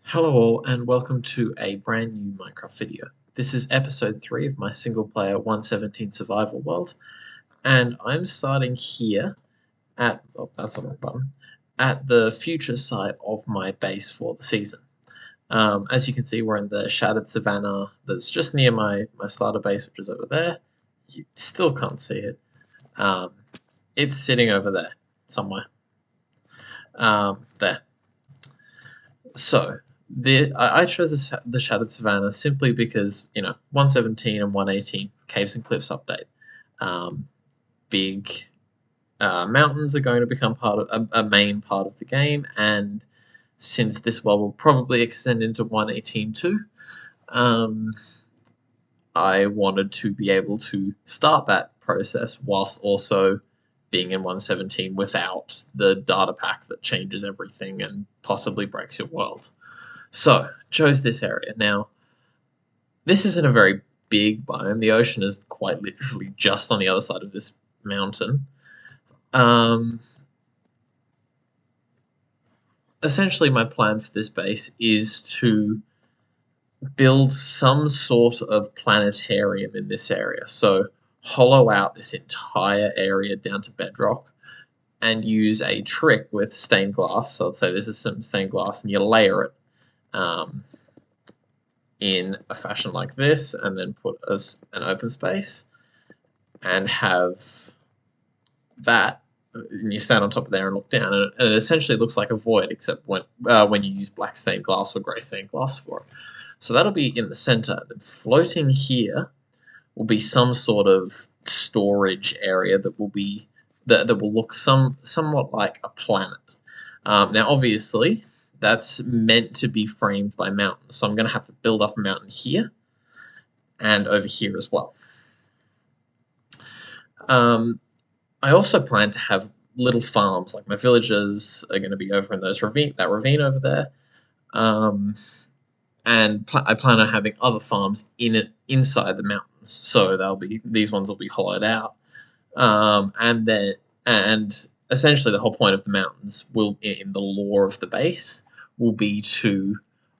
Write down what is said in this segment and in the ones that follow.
Hello all and welcome to a brand new Minecraft video. This is episode 3 of my single player 117 survival world, and I'm starting here at, oh that's the wrong button, at the future site of my base for the season. As you can see, we're in the shattered savannah that's just near my starter base, which is over there. You still can't see it. It's sitting over there somewhere. There. So, I chose the Shattered Savannah simply because, 117 and 118, Caves and Cliffs update. Big mountains are going to become part of a main part of the game, and since this world will probably extend into 118 too, I wanted to be able to start that process whilst also being in 117 without the data pack that changes everything and possibly breaks your world. So, chose this area. Now, this isn't a very big biome. The ocean is quite literally just on the other side of this mountain. Essentially, my plan for this base is to build some sort of planetarium in this area. So, hollow out this entire area down to bedrock and use a trick with stained glass. So let's say this is some stained glass and you layer it in a fashion like this, and then put as an open space and have that, and you stand on top of there and look down, and it essentially looks like a void, except when you use black stained glass or grey stained glass for it. So that'll be in the center. And floating here will be some sort of storage area that will be that will look somewhat like a planet. Now, obviously, that's meant to be framed by mountains, so I'm going to have to build up a mountain here and over here as well. I also plan to have little farms, like my villagers are going to be over in that ravine over there. And I plan on having other farms inside the mountains, so these ones will be hollowed out, and essentially the whole point of the mountains will, in the lore of the base, will be to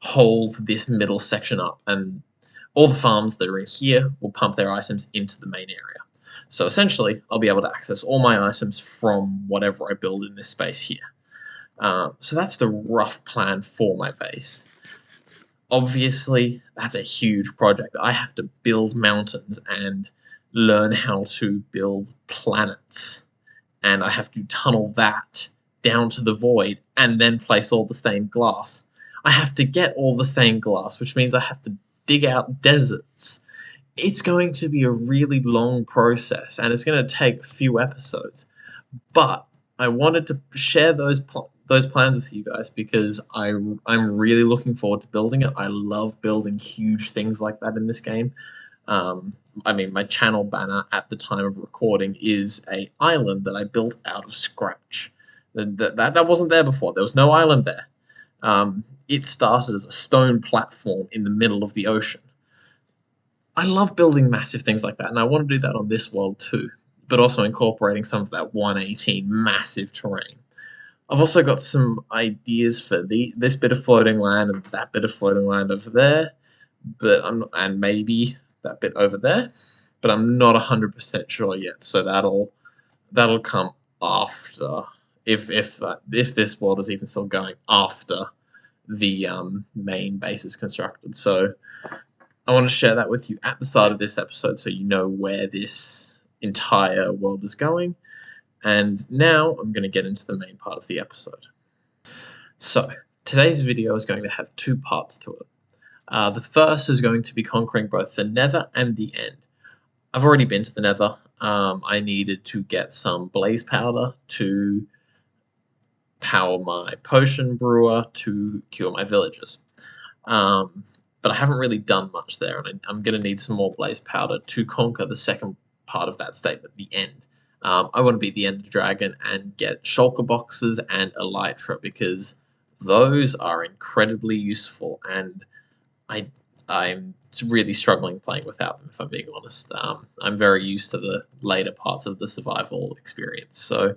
hold this middle section up, and all the farms that are in here will pump their items into the main area. So essentially, I'll be able to access all my items from whatever I build in this space here. So that's the rough plan for my base. Obviously, that's a huge project. I have to build mountains and learn how to build planets. And I have to tunnel that down to the void and then place all the stained glass. I have to get all the stained glass, which means I have to dig out deserts. It's going to be a really long process, and it's going to take a few episodes. But I wanted to share those plans with you guys because I'm really looking forward to building it. I love building huge things like that in this game. I mean, my channel banner at the time of recording is an island that I built out of scratch. That wasn't there before. There was no island there. It started as a stone platform in the middle of the ocean. I love building massive things like that, and I want to do that on this world too, but also incorporating some of that 118 massive terrain. I've also got some ideas for this bit of floating land and that bit of floating land over there, and maybe that bit over there, but I'm not 100% sure yet. So that'll come after, if this world is even still going after the main base is constructed. So I want to share that with you at the start of this episode, so you know where this entire world is going. And now I'm going to get into the main part of the episode. So, today's video is going to have two parts to it. The first is going to be conquering both the Nether and the End. I've already been to the Nether. I needed to get some blaze powder to power my potion brewer to cure my villagers. But I haven't really done much there, and I'm going to need some more blaze powder to conquer the second part of that statement, the End. I want to beat the Ender Dragon and get shulker boxes and elytra, because those are incredibly useful, and I'm really struggling playing without them, if I'm being honest. I'm very used to the later parts of the survival experience, so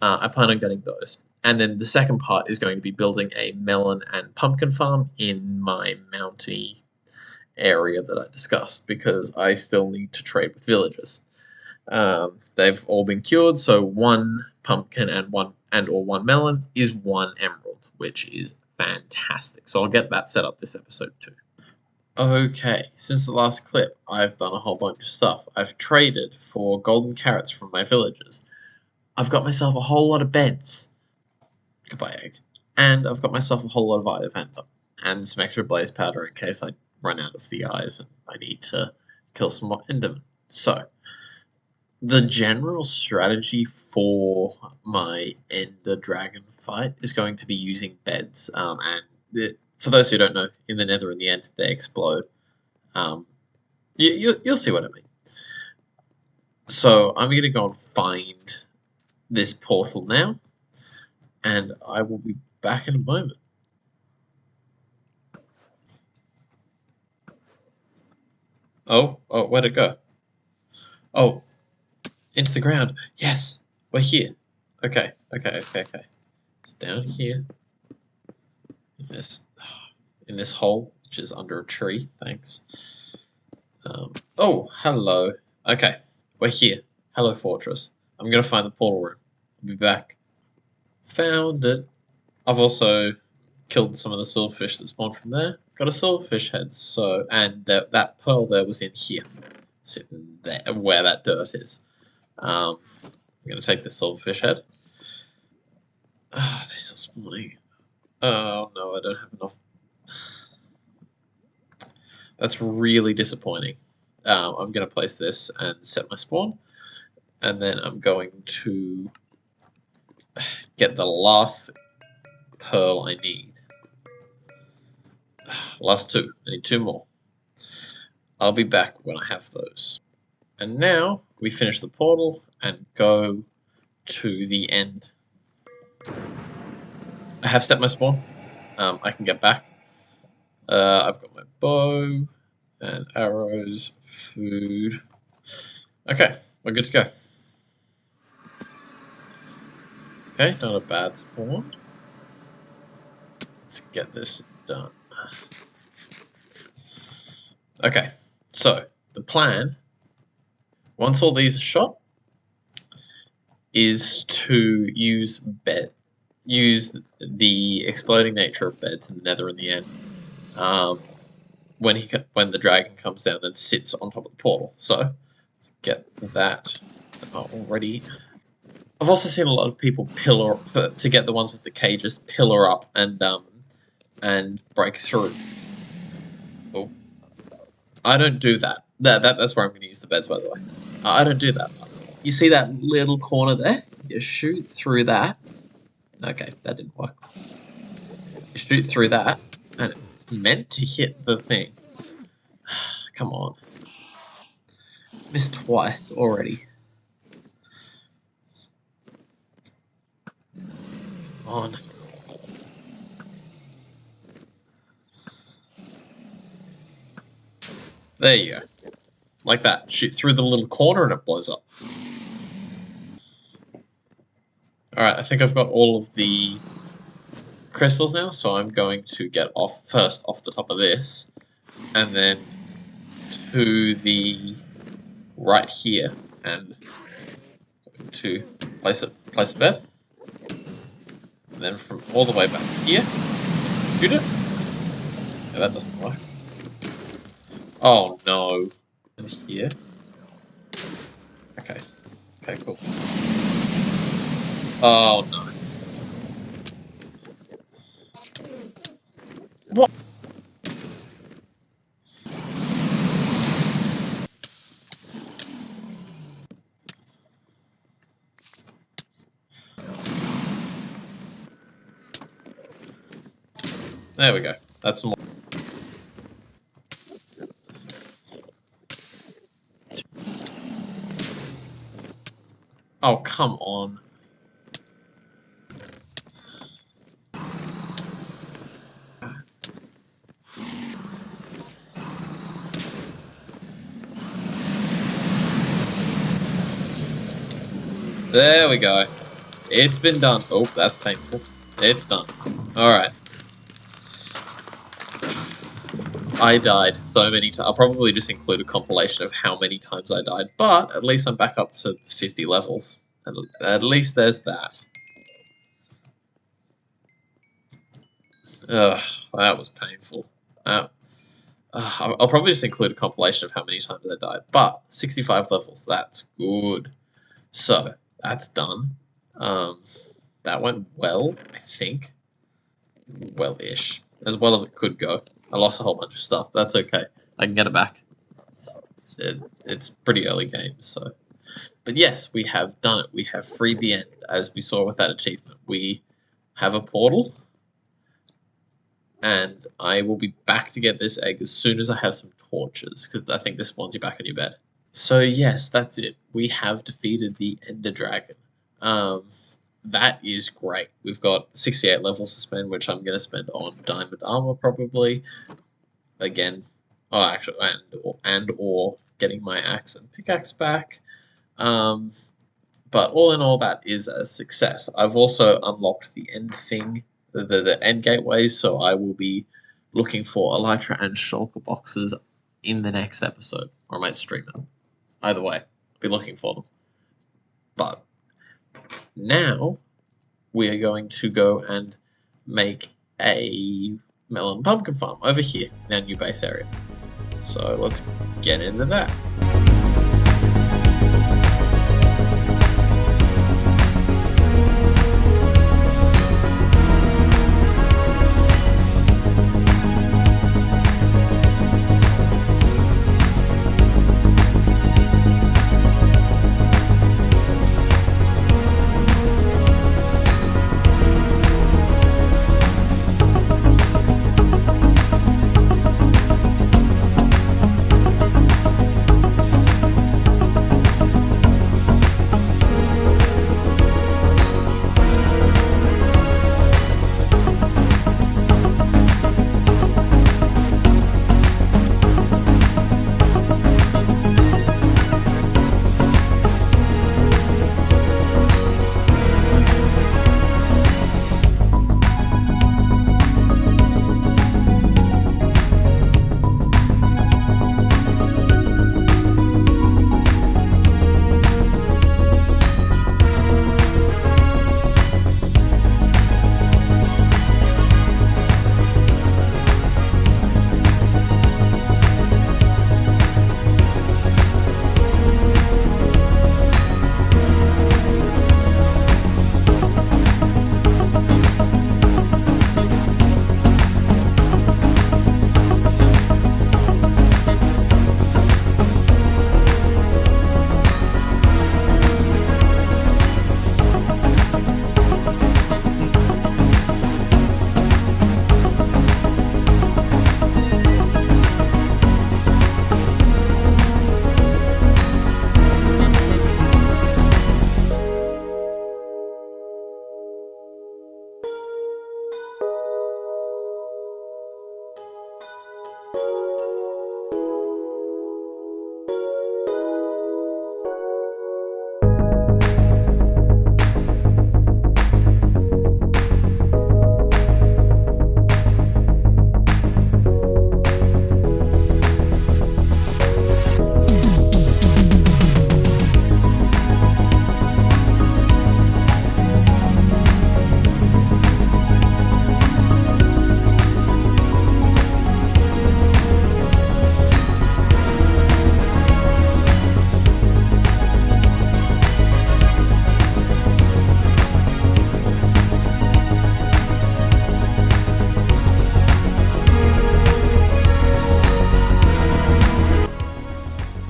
I plan on getting those. And then the second part is going to be building a melon and pumpkin farm in my mounty area that I discussed, because I still need to trade with villagers. They've all been cured, so one pumpkin and one melon is one emerald, which is fantastic. So I'll get that set up this episode too. Okay, since the last clip, I've done a whole bunch of stuff. I've traded for golden carrots from my villagers. I've got myself a whole lot of beds. Goodbye, egg. And I've got myself a whole lot of eye of Anthem. And some extra blaze powder in case I run out of the eyes and I need to kill some more endermen. So, the general strategy for my ender dragon fight is going to be using beds. For those who don't know, in the nether in the end, they explode. You'll see what I mean. So I'm going to go and find this portal now, and I will be back in a moment. Oh, where'd it go? Oh, into the ground. Yes, we're here. Okay. It's down here. In this hole, which is under a tree. Thanks. Oh, hello. Okay, we're here. Hello, fortress. I'm gonna find the portal room. I'll be back. Found it. I've also killed some of the silverfish that spawned from there. Got a silverfish head. And that pearl there was in here, sitting there where that dirt is. I'm gonna take the silverfish head. They're still spawning. Oh no, I don't have enough. That's really disappointing. I'm going to place this and set my spawn. And then I'm going to get the last pearl I need. Last two. I need two more. I'll be back when I have those. And now we finish the portal and go to the end. I have set my spawn. I can get back. I've got my bow and arrows, food. Okay, we're good to go. Okay, not a bad spawn. Let's get this done. Okay, so the plan, once all these are shot, is to use the exploding nature of beds in the nether in the end. When the dragon comes down and sits on top of the portal. So let's get that already. I've also seen a lot of people pillar up, to get the ones with the cages, pillar up and break through. Oh, I don't do that. That's where I'm going to use the beds, by the way. I don't do that. You see that little corner there? You shoot through that. Okay, that didn't work. You shoot through that, and it's meant to hit the thing. Come on. Missed twice already. Come on. There you go. Like that. Shoot through the little corner and it blows up. Alright, I think I've got all of the crystals now, so I'm going to get first off the top of this, and then to the right here, and going to place a bed, and then from all the way back here, shoot it. Yeah, that doesn't work. Oh no. And here. Okay, cool. Oh no. What? There we go. That's more. Oh, come on. There we go. It's been done. Oh, that's painful. It's done. Alright. I died so many times. I'll probably just include a compilation of how many times I died, but at least I'm back up to 50 levels. At least there's that. Ugh, that was painful. I'll probably just include a compilation of how many times I died, but 65 levels, that's good. So, that's done. That went well, I think. Well-ish. As well as it could go. I lost a whole bunch of stuff, but that's okay. I can get it back. It's pretty early game, so. But yes, we have done it. We have freed the end, as we saw with that achievement. We have a portal, and I will be back to get this egg as soon as I have some torches, because I think this spawns you back on your bed. So yes, that's it. We have defeated the Ender Dragon. That is great. We've got 68 levels to spend, which I'm going to spend on diamond armor probably. Again, actually, or getting my axe and pickaxe back. But all in all, that is a success. I've also unlocked the end thing, the end gateways, so I will be looking for elytra and shulker boxes in the next episode, or I might stream it. Either way, I'll be looking for them. But now we are going to go and make a melon pumpkin farm over here in our new base area. So let's get into that.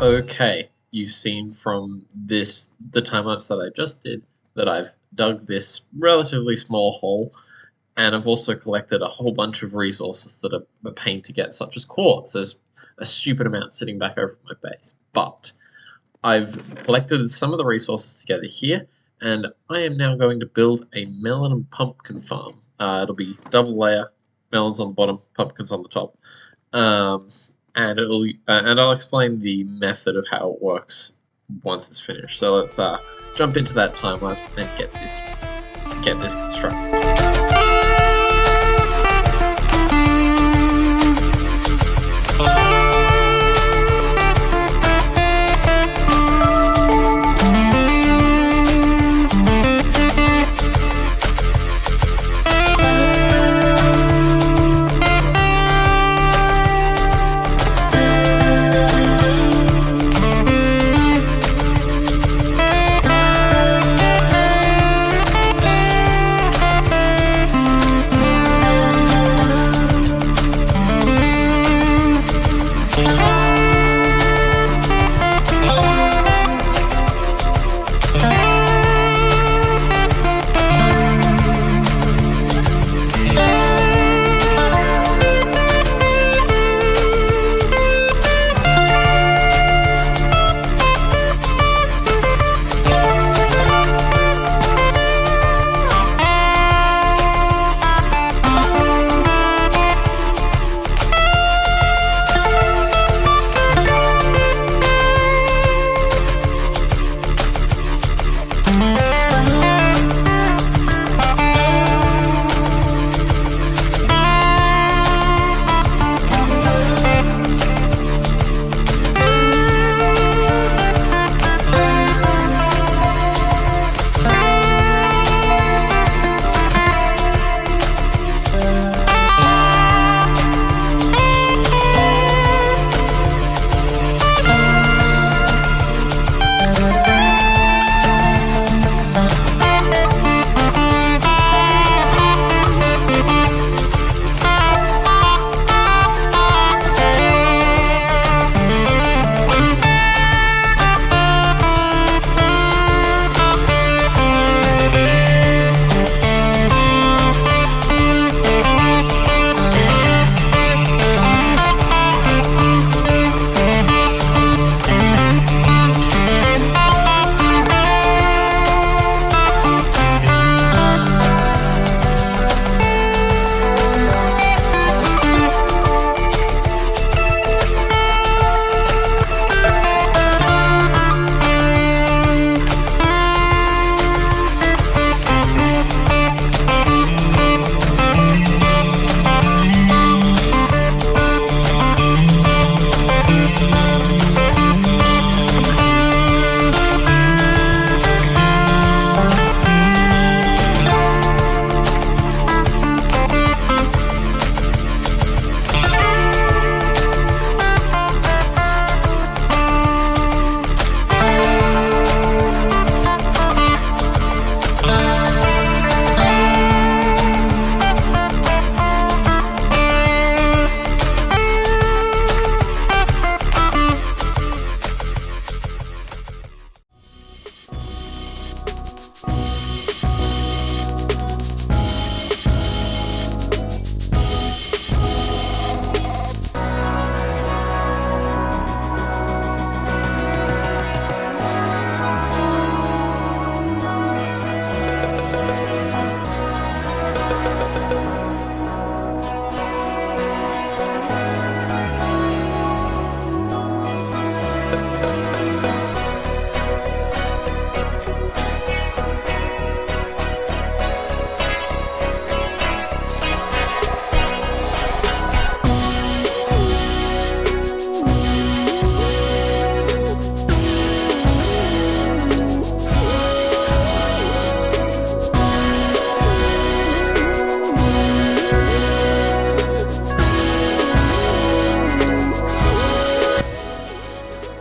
Okay, you've seen from the time-lapse that I just did, that I've dug this relatively small hole, and I've also collected a whole bunch of resources that are a pain to get, such as quartz. There's a stupid amount sitting back over my base, but I've collected some of the resources together here, and I am now going to build a melon and pumpkin farm. It'll be double layer, melons on the bottom, pumpkins on the top. And I'll explain the method of how it works once it's finished. So let's jump into that time lapse and get this constructed.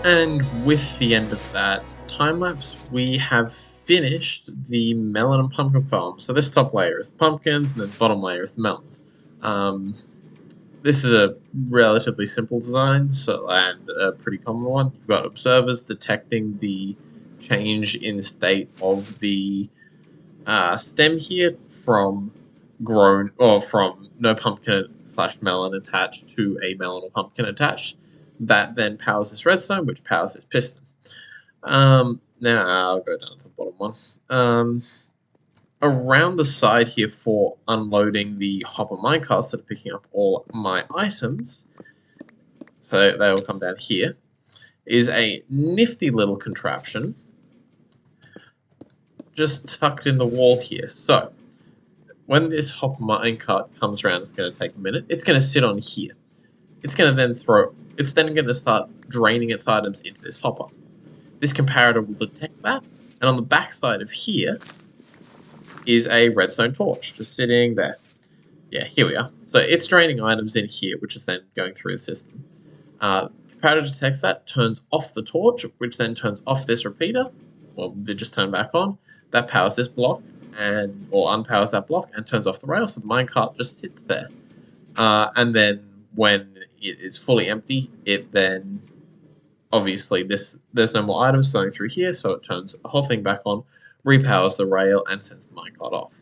And with the end of that time lapse, we have finished the melon and pumpkin farm. So this top layer is the pumpkins, and then the bottom layer is the melons. This is a relatively simple design, and a pretty common one. You've got observers detecting the change in state of the stem here from no pumpkin / melon attached to a melon or pumpkin attached. That then powers this redstone, which powers this piston. Now I'll go down to the bottom one. Around the side here for unloading the hopper minecarts that are picking up all my items, so they will come down here. is a nifty little contraption just tucked in the wall here. So when this hop minecart comes around, it's going to take a minute. It's going to sit on here. It's going to then it's then going to start draining its items into this hopper. This comparator will detect that, and on the back side of here is a redstone torch just sitting there. Yeah, here we are. So it's draining items in here, which is then going through the system. Comparator detects that, turns off the torch, which then turns off this repeater. Well, they just turn back on. That powers this block, or unpowers that block, and turns off the rail, so the minecart just sits there. And then when it is fully empty, it then, obviously, there's no more items flowing through here, so it turns the whole thing back on, repowers the rail, and sends the minecart off.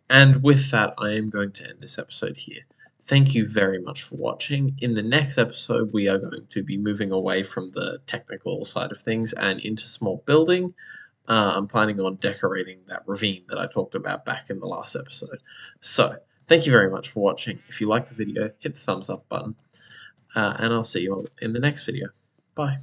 And with that, I am going to end this episode here. Thank you very much for watching. In the next episode, we are going to be moving away from the technical side of things and into small building. I'm planning on decorating that ravine that I talked about back in the last episode. So, thank you very much for watching. If you liked the video, hit the thumbs up button. And I'll see you all in the next video. Bye.